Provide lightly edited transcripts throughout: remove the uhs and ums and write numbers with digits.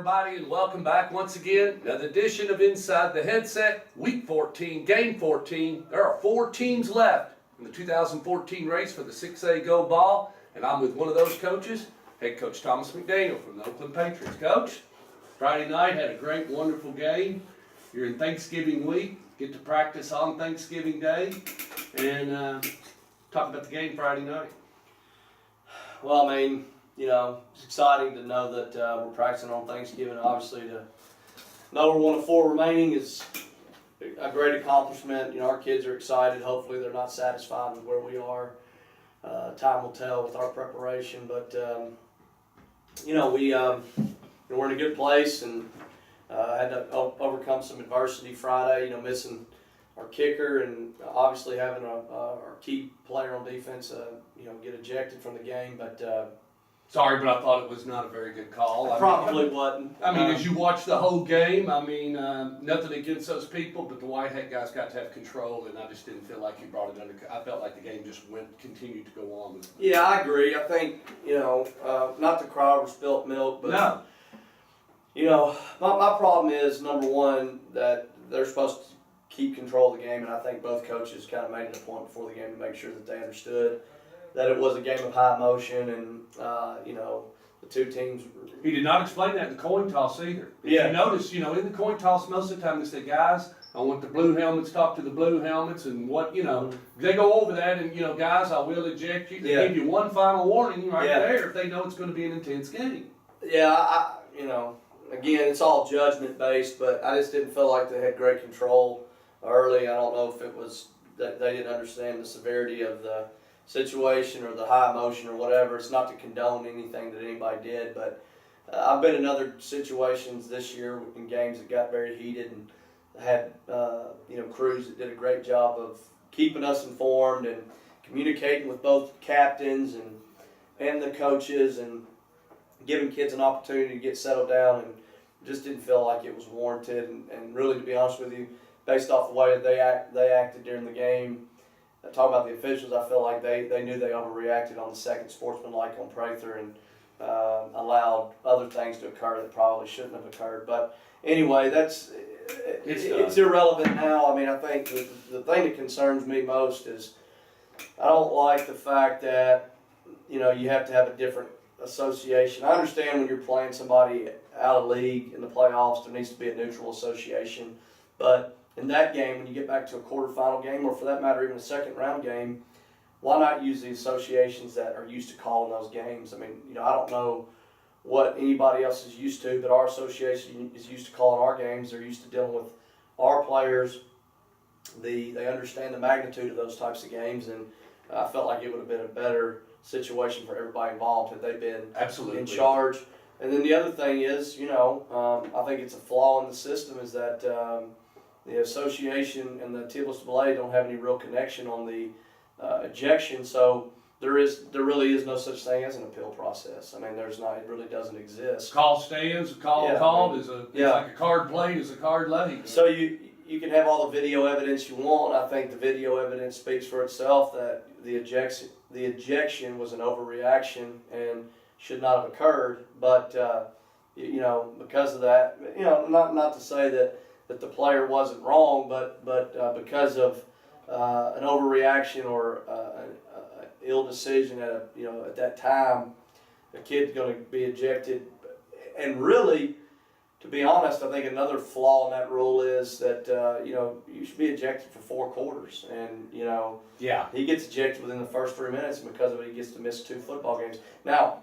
everybody, and welcome back once again. Another edition of Inside the Headset, Week 14, Game 14. There are 4 teams left in the 2014 race for the 6A Gold Ball, and I'm with one of those coaches, head coach Thomas McDaniel from the Oakland Patriots. Coach, Friday night had a great, wonderful game. You're in Thanksgiving week, get to practice on Thanksgiving Day, and talk about the game Friday night. Well, I mean, it's exciting to know that we're practicing on Thanksgiving. Obviously, to know we're 1 of 4 remaining is a great accomplishment. Our kids are excited. Hopefully, they're not satisfied with where we are. Time will tell with our preparation, but we're in a good place and had to overcome some adversity Friday. Missing our kicker and obviously having our key player on defense, get ejected from the game, but. Sorry, but I thought it was not a very good call. Probably wasn't. As you watch the whole game, nothing against those people, but the white hat guys got to have control, and I just didn't feel like he brought it under. I felt like the game just continued to go on. Yeah, I agree. I think, not to cry over spilt milk, but no. My problem is, number one, that they're supposed to keep control of the game, and I think both coaches kind of made it a point before the game to make sure that they understood that it was a game of high emotion, and the two teams. He did not explain that in the coin toss either. If you notice, in the coin toss, most of the time they say, guys, I want the blue helmets talk to the blue helmets, and they go over that, and guys, I will eject you. They give you one final warning there if they know it's going to be an intense game. Yeah, again, it's all judgment based, but I just didn't feel like they had great control early. I don't know if it was that they didn't understand the severity of the situation or the high emotion or whatever. It's not to condone anything that anybody did, but I've been in other situations this year in games that got very heated and had crews that did a great job of keeping us informed and communicating with both captains and the coaches and giving kids an opportunity to get settled down, and just didn't feel like it was warranted. And really, to be honest with you, based off the way they acted during the game, talk about the officials, I feel like they knew they overreacted on the second sportsmanlike on Prather and allowed other things to occur that probably shouldn't have occurred. But anyway, it's irrelevant now. I think the thing that concerns me most is I don't like the fact that you have to have a different association. I understand when you're playing somebody out of league in the playoffs, there needs to be a neutral association, but in that game, when you get back to a quarterfinal game, or for that matter, even a second round game, why not use the associations that are used to calling those games? I don't know what anybody else is used to, but our association is used to calling our games. They're used to dealing with our players. They understand the magnitude of those types of games, and I felt like it would have been a better situation for everybody involved had they been absolutely in charge. And then the other thing is, I think it's a flaw in the system is that the association and the TSBA don't have any real connection on the ejection, so there really is no such thing as an appeal process. There's not. It really doesn't exist. Call stands, called is like a card played is a card laid. So you can have all the video evidence you want. I think the video evidence speaks for itself that the ejection was an overreaction and should not have occurred. But because of that, not to say that the player wasn't wrong, but because of an overreaction or an ill decision at that time, a kid's going to be ejected. And really, to be honest, I think another flaw in that rule is that you should be ejected for 4 quarters, and he gets ejected within the first 3 minutes, and because of it, he gets to miss 2 football games. Now,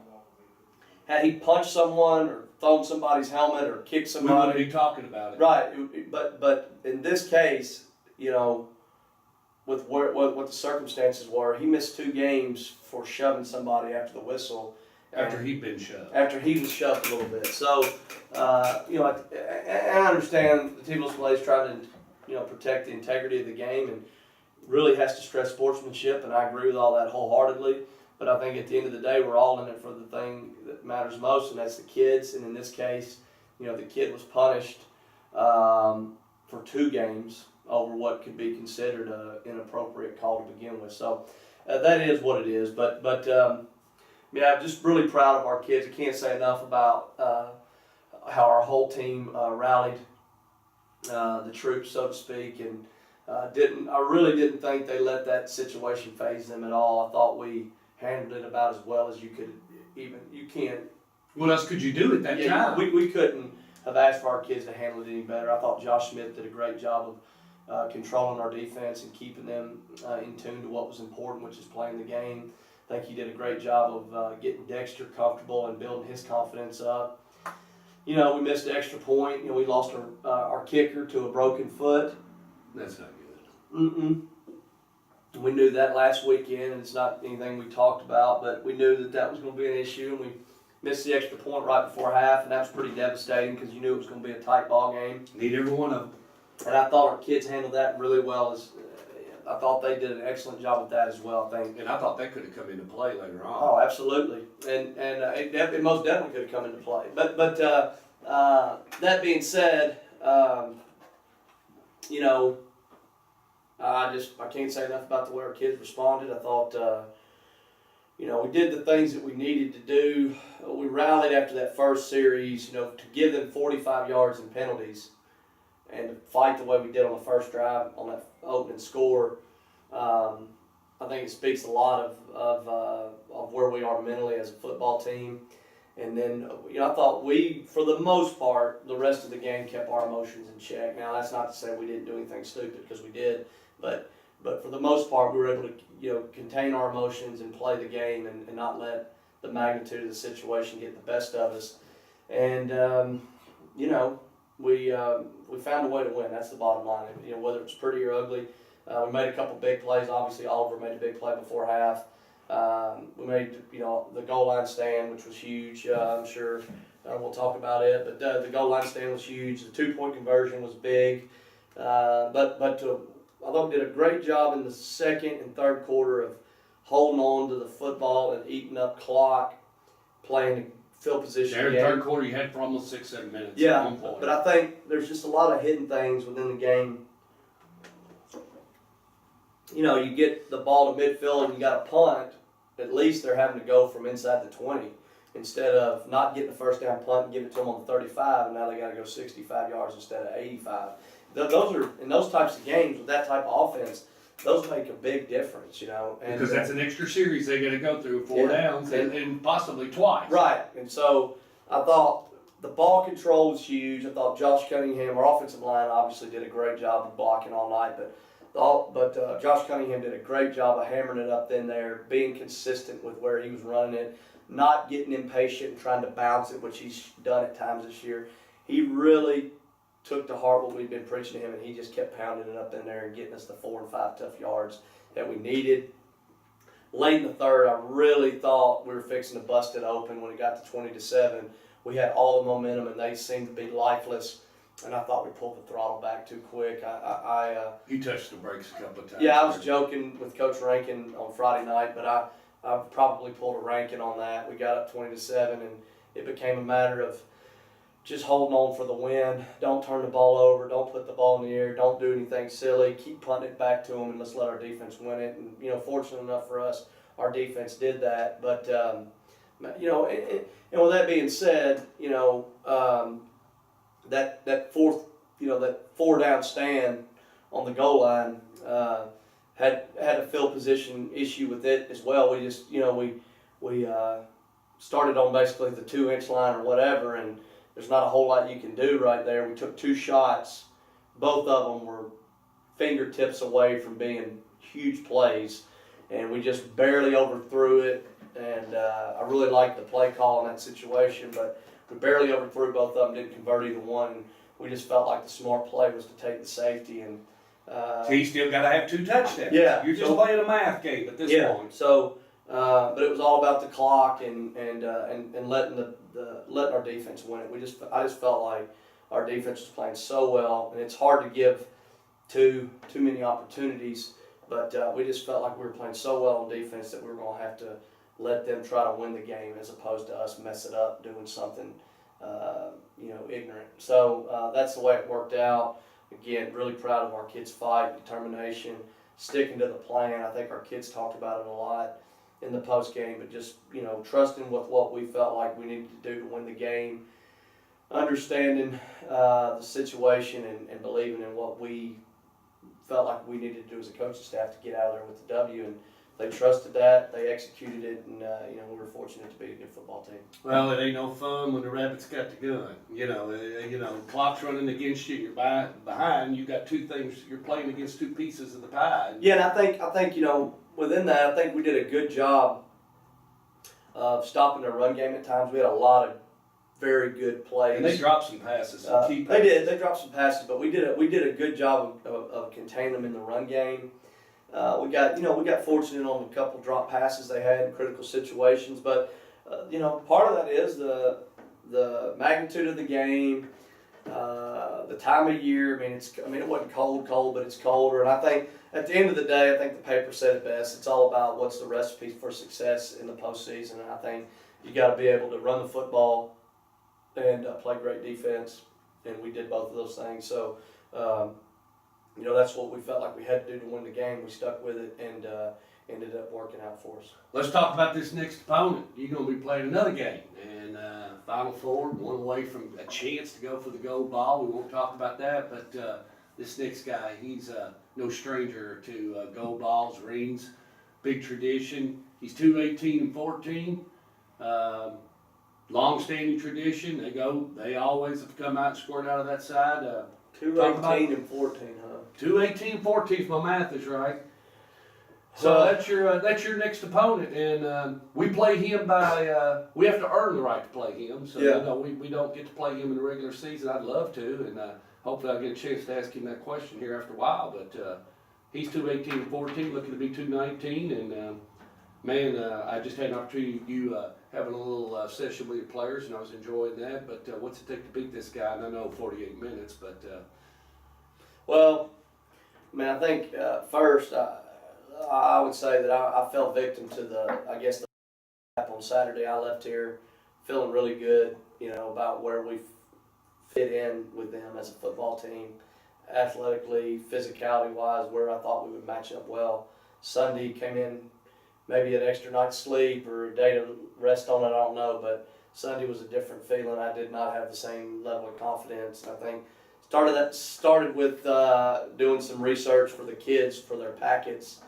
had he punched someone or thrown somebody's helmet or kicked somebody, we wouldn't be talking about it. Right, but in this case, with what the circumstances were, he missed 2 games for shoving somebody after the whistle. After he'd been shoved. After he was shoved a little bit. So, I understand the TSBA is trying to, protect the integrity of the game and really has to stress sportsmanship, and I agree with all that wholeheartedly. But I think at the end of the day, we're all in it for the thing that matters most, and that's the kids. And in this case, the kid was punished for 2 games over what could be considered an inappropriate call to begin with. So that is what it is. But I'm just really proud of our kids. I can't say enough about how our whole team rallied the troops, so to speak, and I really didn't think they let that situation phase them at all. I thought we handled it about as well as you can't. What else could you do at that time? We couldn't have asked for our kids to handle it any better. I thought Josh Smith did a great job of controlling our defense and keeping them in tune to what was important, which is playing the game. I think he did a great job of getting Dexter comfortable and building his confidence up. We missed an extra point. We lost our kicker to a broken foot. That's not good. We knew that last weekend, and it's not anything we talked about, but we knew that was going to be an issue, and we missed the extra point right before half, and that was pretty devastating because you knew it was going to be a tight ball game. Need every one of them. And I thought our kids handled that really well. I thought they did an excellent job with that as well, I think. And I thought that could have come into play later on. Oh, absolutely. And it most definitely could have come into play. But that being said, I can't say enough about the way our kids responded. I thought, we did the things that we needed to do. We rallied after that first series, to give them 45 yards in penalties and to fight the way we did on the first drive on that opening score. I think it speaks a lot of where we are mentally as a football team. And then, I thought for the most part, the rest of the game kept our emotions in check. Now, that's not to say we didn't do anything stupid, because we did. But for the most part, we were able to, contain our emotions and play the game and not let the magnitude of the situation get the best of us. And, we found a way to win. That's the bottom line. Whether it's pretty or ugly. We made a couple big plays. Obviously, Oliver made a big play before half. We made, the goal line stand, which was huge. I'm sure we'll talk about it. But the goal line stand was huge. The 2-point conversion was big. But I thought we did a great job in the second and third quarter of holding on to the football and eating up clock, playing field position There in the game. third quarter, you had for almost 6-7 minutes. Yeah, at one point. but I think there's just a lot of hidden things within the game. You get the ball to midfield and you got a punt, at least they're having to go from inside the 20 instead of not getting the first down punt and give it to them on the 35, and now they got to go 65 yards instead of 85. Those are, in those types of games with that type of offense, those make a big difference, And, because that's an extra series they got to go through, 4 downs, and possibly twice. Right, and so I thought the ball control was huge. I thought Josh Cunningham, our offensive line, obviously did a great job of blocking all night, but Josh Cunningham did a great job of hammering it up in there, being consistent with where he was running it, not getting impatient and trying to bounce it, which he's done at times this year. He really took to heart what we'd been preaching to him, and he just kept pounding it up in there and getting us the 4 and 5 tough yards that we needed. Late in the third, I really thought we were fixing to bust it open when it got to 20-7. We had all the momentum, and they seemed to be lifeless. And I thought we pulled the throttle back too quick. He touched the brakes a couple of times. Yeah, I was joking with Coach Rankin on Friday night, but I probably pulled a Rankin on that. We got up 20-7, and it became a matter of just holding on for the win. Don't turn the ball over. Don't put the ball in the air. Don't do anything silly. Keep punting it back to them, and let's let our defense win it. And, fortunate enough for us, our defense did that. But, and with that being said, that fourth, that 4 down stand on the goal line had a field position issue with it as well. We just, we started on basically the 2-inch line or whatever, and there's not a whole lot you can do right there. We took 2 shots. Both of them were fingertips away from being huge plays, and we just barely overthrew it. And I really liked the play call in that situation, but we barely overthrew both of them, didn't convert either one. We just felt like the smart play was to take the safety. And so you still got to have 2 touchdowns. Yeah. You're just playing a math game at this point. So, but it was all about the clock and letting letting our defense win it. I just felt like our defense was playing so well, and it's hard to give too many opportunities. But we just felt like we were playing so well on defense that we were going to have to let them try to win the game as opposed to us mess it up doing something, ignorant. So that's the way it worked out. Again, really proud of our kids' fight, determination, sticking to the plan. I think our kids talked about it a lot in the post game, but just trusting with what we felt like we needed to do to win the game. understanding the situation and believing in what we felt like we needed to do as a coaching staff to get out of there with the W, and they trusted that, they executed it, and we were fortunate to be a good football team. Well, it ain't no fun when the Rabbits got the gun. Clock's running against you. You're behind. You got two things. You're playing against two pieces of the pie. Yeah, and I think within that, I think we did a good job of stopping their run game at times. We had a lot of very good plays. And they dropped some passes. Some key They passes. did. They dropped some passes, but we did a good job of containing them in the run game. We got fortunate on a couple drop passes they had in critical situations, but part of that is the magnitude of the game, the time of year. It wasn't cold, but it's colder, and I think at the end of the day, I think the paper said it best. It's all about what's the recipe for success in the postseason, and I think you got to be able to run the football and play great defense, and we did both of those things. So, that's what we felt like we had to do to win the game. We stuck with it, and ended up working out for us. Let's talk about this next opponent. You're going to be playing another game, and Final Four, one away from a chance to go for the gold ball. We won't talk about that, but this next guy, he's no stranger to gold balls, rings, big tradition. He's 2-18-14. Long-standing tradition. They always have come out and scored out of that side. 2-18-14, huh? 2-18-14, if my math is right. So that's your next opponent, and we play him by. We have to earn the right to play him. So Yeah. we don't get to play him in the regular season. I'd love to, and hopefully I'll get a chance to ask him that question here after a while. But he's 2-18-14, looking to be 2-19, and I just had an opportunity to having a little session with your players, and I was enjoying that. But what's it take to beat this guy? And I know 48 minutes, but Well, I think first I would say that I fell victim to the on Saturday. I left here feeling really good, about where we fit in with them as a football team, athletically, physicality-wise, where I thought we would match up well. Sunday came in, maybe an extra night's sleep or a day to rest on it, I don't know, but Sunday was a different feeling. I did not have the same level of confidence. I think started with doing some research for the kids for their packets.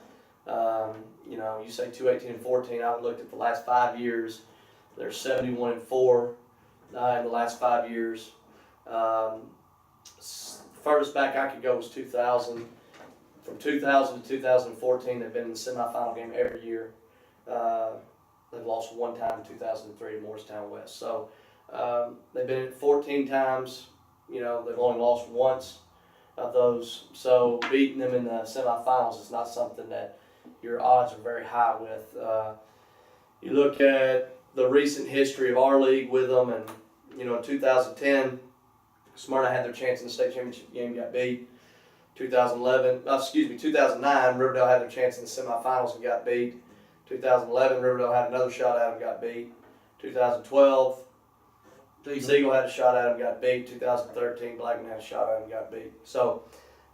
You say 2-18-14. I looked at the last 5 years. They're 71-4 in the last 5 years. Furthest back I could go was 2000. From 2000 to 2014, they've been in the semifinal game every year. They've lost one time in 2003 to Morristown West. So they've been in it 14 times. They've only lost once of those. So beating them in the semifinals is not something that your odds are very high with. You look at the recent history of our league with them, and in 2010, Smyrna had their chance in the state championship game, got beat. 2009, Riverdale had their chance in the semifinals and got beat. 2011, Riverdale had another shot at them, got beat. 2012, Siegel had a shot at him, got beat. 2013, Blackman had a shot at him, got beat. So,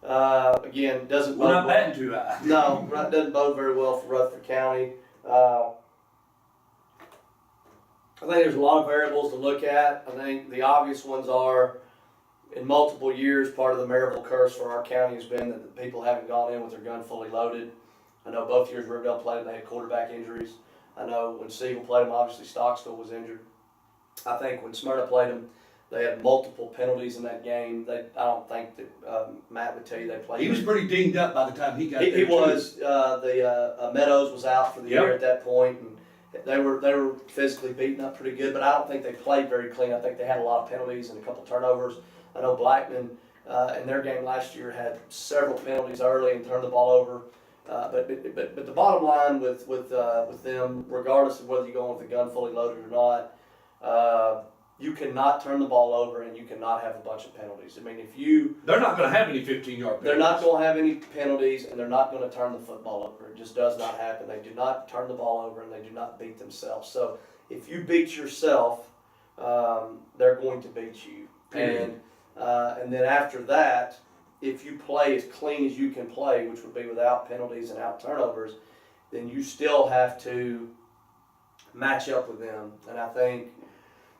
again, doesn't we're not bode well. batting too high. No, doesn't bode very well for Rutherford County. I think there's a lot of variables to look at. I think the obvious ones are, in multiple years, part of the Maryville curse for our county has been that the people haven't gone in with their gun fully loaded. I know both years Riverdale played, they had quarterback injuries. I know when Siegel played them, obviously Stockstill was injured. I think when Smyrna played them, they had multiple penalties in that game. I don't think that Matt would tell you they played. He was pretty dinged up by the time he got there. He was. Meadows was out for the year at that point, and they were physically beaten up pretty good. But I don't think they played very clean. I think they had a lot of penalties and a couple turnovers. I know Blackman in their game last year had several penalties early and turned the ball over. But the bottom line with them, regardless of whether you go in with a gun fully loaded or not, you cannot turn the ball over and you cannot have a bunch of penalties. They're not going to have any 15-yard penalties. They're not going to have any penalties, and they're not going to turn the football over. It just does not happen. They do not turn the ball over, and they do not beat themselves. So if you beat yourself, they're going to beat you. And then after that, if you play as clean as you can play, which would be without penalties and out turnovers, then you still have to match up with them. And I think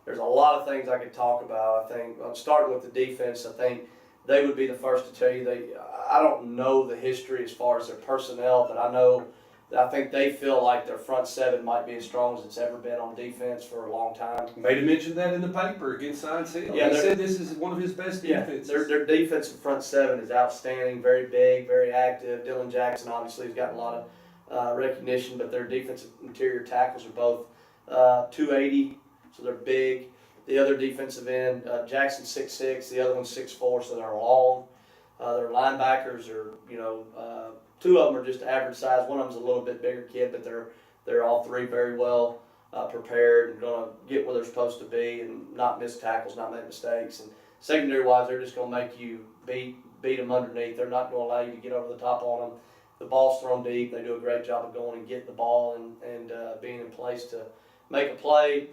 there's a lot of things I could talk about. I think, starting with the defense, I think they would be the first to tell you. I don't know the history as far as their personnel, but I think they feel like their front seven might be as strong as it's ever been on defense for a long time. Made him mention that in the paper against Science Hill. Yeah, He said this is one of his best defenses. Their defensive front seven is outstanding, very big, very active. Dylan Jackson obviously has gotten a lot of recognition, but their defensive interior tackles are both 280, so they're big. The other defensive end, Jackson's 6'6", the other one's 6'4", so they're long. Their linebackers are, two of them are just average size. One of them's a little bit bigger kid, but they're all three very well prepared and going to get where they're supposed to be and not miss tackles, not make mistakes. And secondary-wise, they're just going to make you beat them underneath. They're not going to allow you to get over the top on them. The ball's thrown deep. They do a great job of going and getting the ball and being in place to make a play.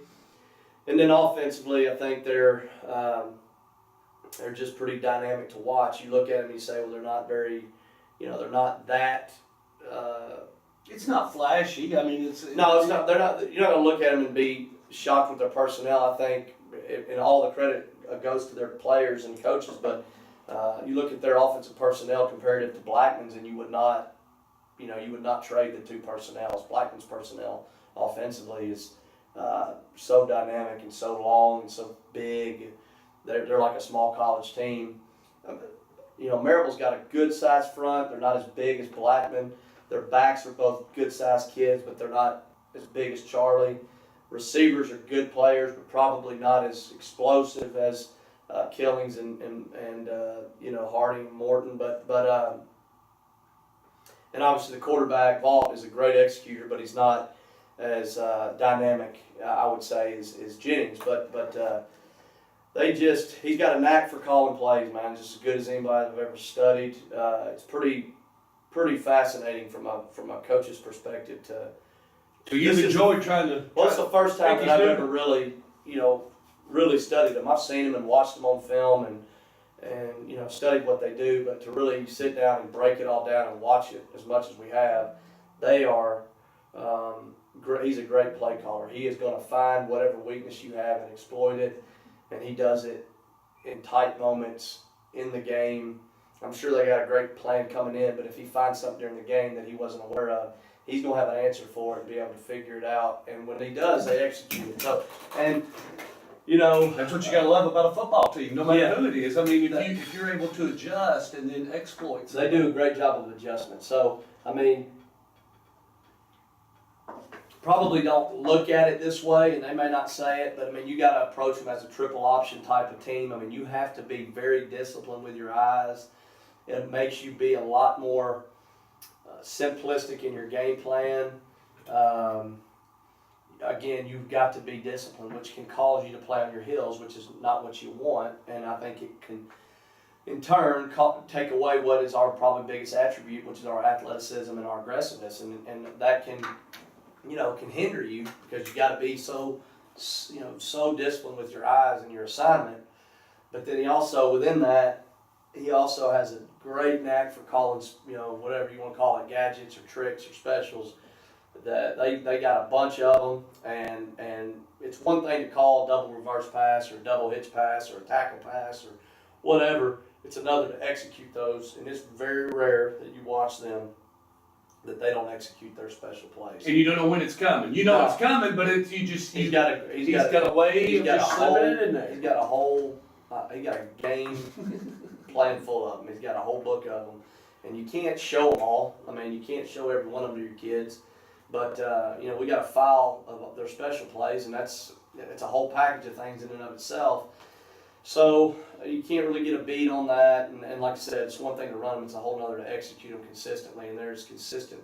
And then offensively, I think they're just pretty dynamic to watch. You look at them and you say, well, they're not very, they're not that. It's not flashy. I mean, it's No, it's not. They're not. You're not going to look at them and be shocked with their personnel. I think, and all the credit goes to their players and coaches. But you look at their offensive personnel comparative to Blackman's, and you would not trade the two personnels. Blackman's personnel offensively is so dynamic and so long and so big. They're like a small college team. Maribel's got a good sized front. They're not as big as Blackman. Their backs are both good sized kids, but they're not as big as Charlie. Receivers are good players, but probably not as explosive as Killings and Harding and Morton. But and obviously the quarterback Vaught is a great executor, but he's not as dynamic, I would say, as Jennings. But he's got a knack for calling plays, man. Just as good as anybody I've ever studied. It's pretty fascinating from a coach's perspective to. So you've enjoyed trying to. Well, it's the first time that I've ever really studied them. I've seen them and watched them on film and studied what they do, but to really sit down and break it all down and watch it as much as we have, they are. He's a great play caller. He is going to find whatever weakness you have and exploit it, and he does it in tight moments in the game. I'm sure they got a great plan coming in, but if he finds something during the game that he wasn't aware of, he's going to have an answer for it and be able to figure it out. And when he does, they execute it. So, That's what you got to love about a football team, no matter Yeah. who it is. I mean, if you're able to adjust and then exploit. they do a great job of adjustment. So, probably don't look at it this way, and they may not say it, but you got to approach them as a triple option type of team. You have to be very disciplined with your eyes. It makes you be a lot more simplistic in your game plan. Again, you've got to be disciplined, which can cause you to play on your heels, which is not what you want. And I think it can, in turn, take away what is our probably biggest attribute, which is our athleticism and our aggressiveness, and that can hinder you because you got to be so disciplined with your eyes and your assignment. But then he also has a great knack for calling, whatever you want to call it, gadgets or tricks or specials. That they got a bunch of them, and it's one thing to call double reverse pass or double hitch pass or a tackle pass or whatever. It's another to execute those, and it's very rare that you watch them that they don't execute their special plays. And you don't know when it's coming. You know it's coming, but He's got a way of just slipping it in there. He's got a game plan full of them. He's got a whole book of them, and you can't show them all. You can't show every one of them to your kids, but we got a file of their special plays, and it's a whole package of things in and of itself. So you can't really get a beat on that, and like I said, it's one thing to run them; it's a whole other to execute them consistently. And they're as consistent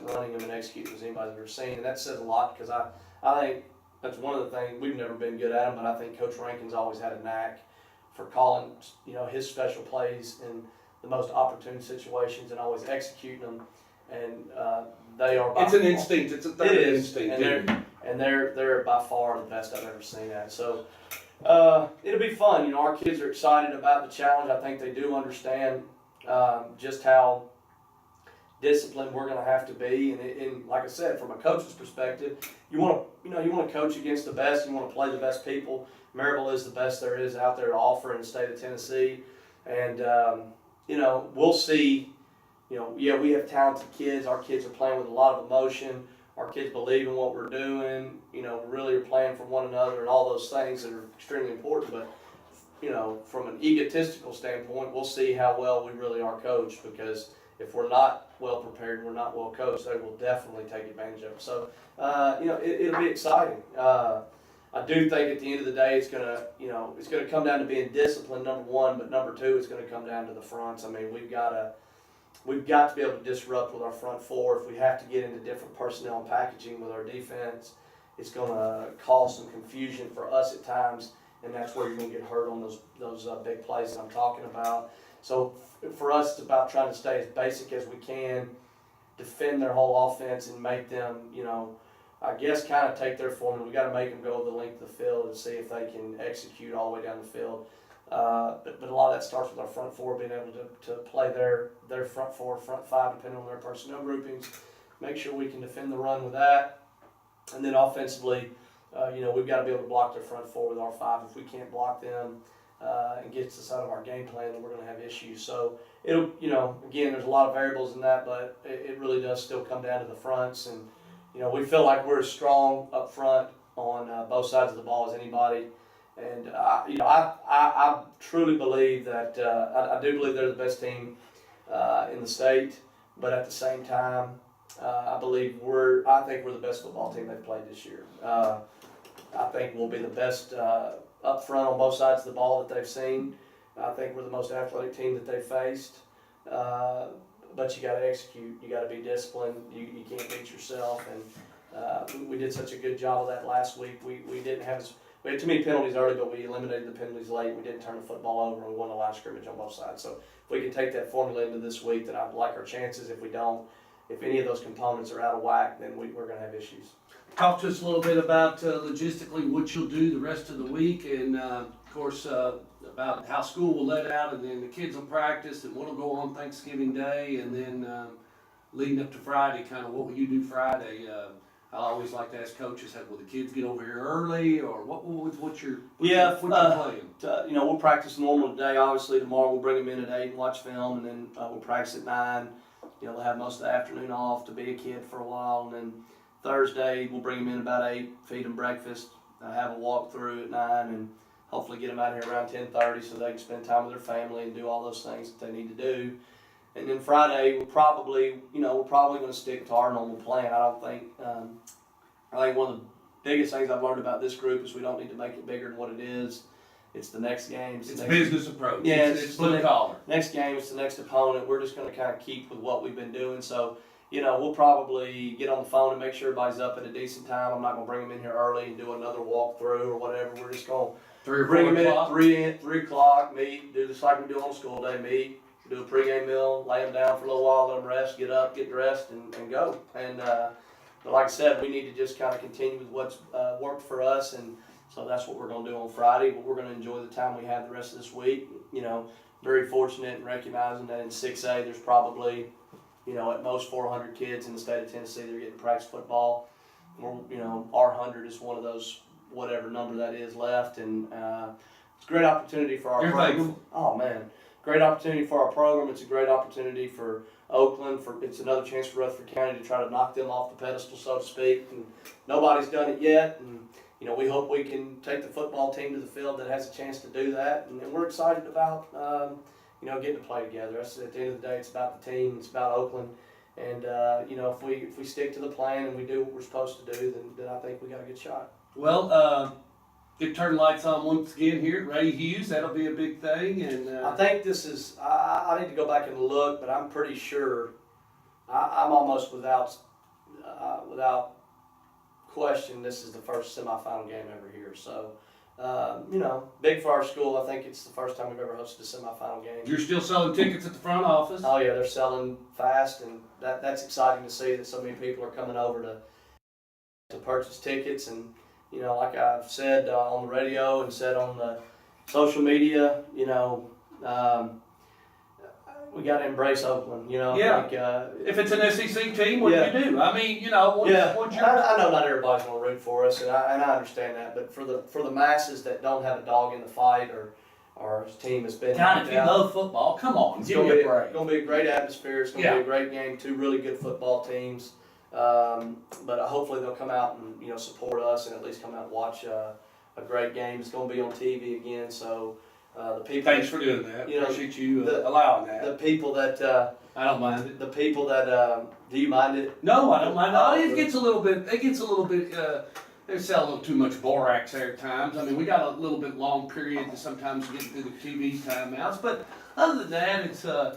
running them and executing as anybody's ever seen, and that says a lot because I think that's one of the things we've never been good at them, but I think Coach Rankin's always had a knack for calling his special plays in the most opportune situations and always executing them, and they are. It's an instinct. It's a third instinct. And they're by far the best I've ever seen at. So it'll be fun. Our kids are excited about the challenge. I think they do understand just how disciplined we're going to have to be. And like I said, from a coach's perspective, you want to coach against the best. You want to play the best people. Maryville is the best there is out there to offer in the state of Tennessee. And, we'll see. Yeah, we have talented kids. Our kids are playing with a lot of emotion. Our kids believe in what we're doing. Really are playing for one another and all those things that are extremely important. But, from an egotistical standpoint, we'll see how well we really are coached, because if we're not well prepared and we're not well coached, they will definitely take advantage of it. So, it'll be exciting. I do think at the end of the day, it's gonna come down to being disciplined, number one, but number two, it's gonna come down to the fronts. I mean, we've got to be able to disrupt with our front four. If we have to get into different personnel and packaging with our defense, it's gonna cause some confusion for us at times, and that's where you're gonna get hurt on those big plays that I'm talking about. So for us, it's about trying to stay as basic as we can, defend their whole offense, and make them, I guess, kind of take their formula. We got to make them go the length of the field and see if they can execute all the way down the field. But a lot of that starts with our front four being able to play their front four, front five, depending on their personnel groupings. Make sure we can defend the run with that, and then offensively, we've got to be able to block their front four with our five. If we can't block them and get to the side of our game plan, then we're going to have issues. So it'll, again, there's a lot of variables in that, but it really does still come down to the fronts. And we feel like we're as strong up front on both sides of the ball as anybody. And I truly believe that I do believe they're the best team in the state. But at the same time, I think we're the best football team they've played this year. I think we'll be the best up front on both sides of the ball that they've seen. I think we're the most athletic team that they've faced. But you got to execute. You got to be disciplined. You can't beat yourself. And we did such a good job of that last week. We had too many penalties early, but we eliminated the penalties late. We didn't turn the football over, and we won the line of scrimmage on both sides. So if we can take that formula into this week, then I like our chances. If we don't, if any of those components are out of whack, then we're going to have issues. Talk to us a little bit about logistically what you'll do the rest of the week, and of course about how school will let out, and then the kids will practice, and what'll go on Thanksgiving Day, and then leading up to Friday, kind of what will you do Friday? I always like to ask coaches, will the kids get over here early, or what's your plan? We'll practice normal today. Obviously tomorrow we'll bring them in at 8 and watch film, and then we'll practice at 9. They'll have most of the afternoon off to be a kid for a while, and then Thursday we'll bring them in about 8, feed them breakfast, have a walk through at 9, and hopefully get them out here around 10:30 so they can spend time with their family and do all those things that they need to do. And then Friday we're probably going to stick to our normal plan. I think one of the biggest things I've learned about this group is we don't need to make it bigger than what it is. It's the next game. It's a business approach. Yeah, it's blue collar. Next game, it's the next opponent. We're just going to kind of keep with what we've been doing. So, we'll probably get on the phone and make sure everybody's up at a decent time. I'm not going to bring them in here early and do another walkthrough or whatever. We're just going to bring them in at 3 o'clock, meet, do just like we do on a school day, meet, do a pregame meal, lay them down for a little while, let them rest, get up, get dressed, and go. And but like I said, we need to just kind of continue with what's worked for us, and so that's what we're going to do on Friday. But we're going to enjoy the time we have the rest of this week. Very fortunate in recognizing that in 6A there's probably, at most 400 kids in the state of Tennessee that are getting practice football. Our 100 is one of those, whatever number that is left, and it's a great opportunity for our program. Thankful. Oh man. Great opportunity for our program. It's a great opportunity for Oakland. It's another chance for Rutherford County to try to knock them off the pedestal, so to speak. And nobody's done it yet. And we hope we can take the football team to the field that has a chance to do that. And we're excited about getting to play together. At the end of the day, it's about the team. It's about Oakland. And if we stick to the plan and we do what we're supposed to do, then I think we got a good shot. Well. Get turn lights on once again here at Ray Hughes. That'll be a big thing. And I think this is. I need to go back and look, but I'm pretty sure. I'm almost without question. This is the first semifinal game ever here. So, big for our school. I think it's the first time we've ever hosted a semifinal game. You're still selling tickets at the front office? Oh yeah, they're selling fast, and that's exciting to see that so many people are coming over to purchase tickets. And like I've said on the radio and said on the social media, we got to embrace Oakland. You know, Yeah. I think, If it's an SEC team, what Yeah. do you do? I mean, you know, once you're I know not everybody's going to root for us, and I understand that. But for the masses that don't have a dog in the fight, or our team has been God, knocked if you out, love football, come on, it's give going me to a be break. going to be a great atmosphere. It's going to Yeah. be a great game. Two really good football teams. But hopefully they'll come out and support us and at least come out and watch a great game. It's going to be on TV again, so the people. Thanks for doing that. You know, Appreciate you the- allowing that. The people that I don't mind it. the people that do you mind it? No, I don't mind. Oh, It gets a little bit. They sell a little too much borax there at times. I mean, we got a little bit long period to sometimes get through the TV timeouts, but other than that,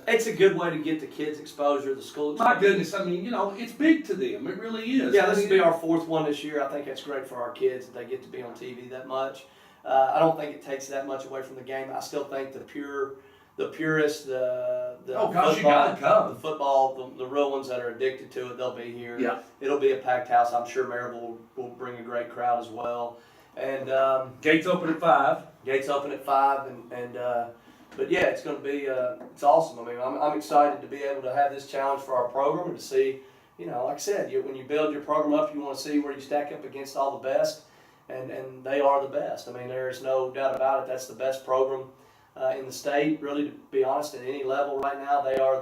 It's a good way to get the kids exposure to the school. my goodness. I mean, it's big to them. It really is. Yeah, I this mean, will be our fourth one this year. I think that's great for our kids that they get to be on TV that much. I don't think it takes that much away from the game. I still think the purists, the Oh gosh, you football, gotta come. the football, the real ones that are addicted to it, they'll be here. Yeah. It'll be a packed house. I'm sure Maryville will bring a great crowd as well. And Gates open at 5. gates open at 5, but yeah, it's going to be it's awesome. I mean, I'm excited to be able to have this challenge for our program and to see, like I said, when you build your program up, you want to see where you stack up against all the best, and they are the best. I mean, there is no doubt about it. That's the best program in the state. Really, to be honest, at any level right now, they are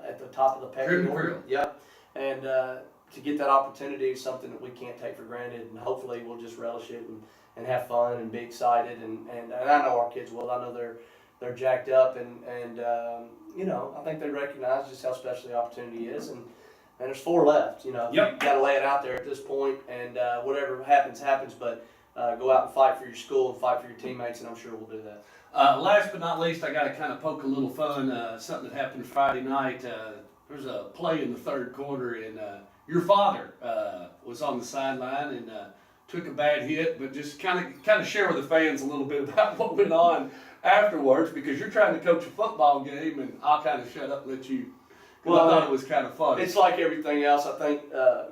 at the top of the pecking order. Yep, and to get that opportunity is something that we can't take for granted, and hopefully we'll just relish it and have fun and be excited, and I know our kids will. I know they're jacked up, and I think they recognize just how special the opportunity is, and there's 4 left. Yep. You got to lay it out there at this point, and whatever happens, but go out and fight for your school and fight for your teammates, and I'm sure we'll do that. Last but not least, I got to kind of poke a little fun. Something that happened Friday night. There was a play in the third quarter, and your father was on the sideline and took a bad hit, but just kind of share with the fans a little bit about what went on afterwards, because you're trying to coach a football game, and I'll kind of shut up and let you. Well, I thought it was kind of funny. It's like everything else. I think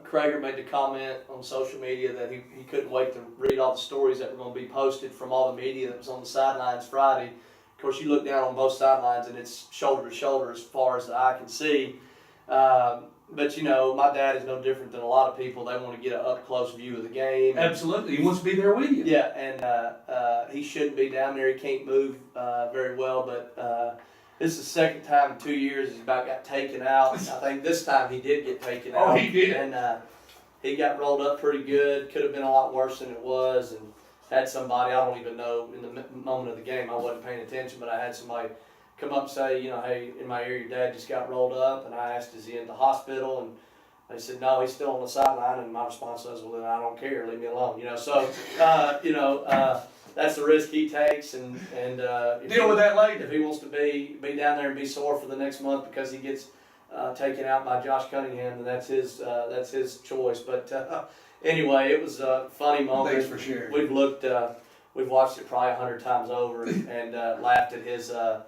Krager made the comment on social media that he couldn't wait to read all the stories that were going to be posted from all the media that was on the sidelines Friday. Of course, you look down on both sidelines, and it's shoulder to shoulder as far as the eye can see. But my dad is no different than a lot of people. They want to get an up-close view of the game. Absolutely. He wants to be there with you. Yeah, and he shouldn't be down there. He can't move very well, but this is the second time in 2 years he's about got taken out. I think this time he did get taken out. Oh, he did? And he got rolled up pretty good. Could have been a lot worse than it was, and had somebody, I don't even know, in the moment of the game, I wasn't paying attention, but I had somebody come up and say, hey, in my ear, your dad just got rolled up, and I asked, is he in the hospital? And they said, no, he's still on the sideline, and my response was, well, then I don't care, leave me alone, so, that's the risk he takes, and Deal with that later. if he wants to be down there and be sore for the next month because he gets taken out by Josh Cunningham, then that's his choice. But anyway, it was a funny moment. Thanks for sharing. We've watched it probably 100 times over and laughed at his. Oh,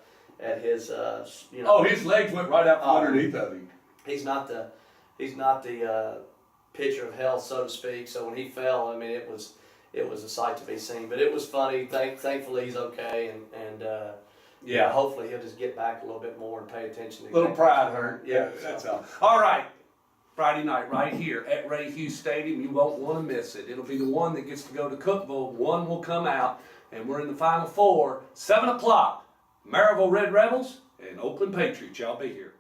his legs went right out from underneath of him. He's not the picture of health, so to speak. So when he fell, I mean, it was a sight to be seen. But it was funny. Thankfully, he's okay, and hopefully he'll just get back a little bit more and pay attention. To Little pride hurt. Yeah, that's all. All right. Friday night, right here at Ray Hughes Stadium. You won't want to miss it. It'll be the one that gets to go to Cookville. One will come out, and we're in the Final Four. 7 o'clock. Maryville Red Rebels and Oakland Patriots. Y'all be here.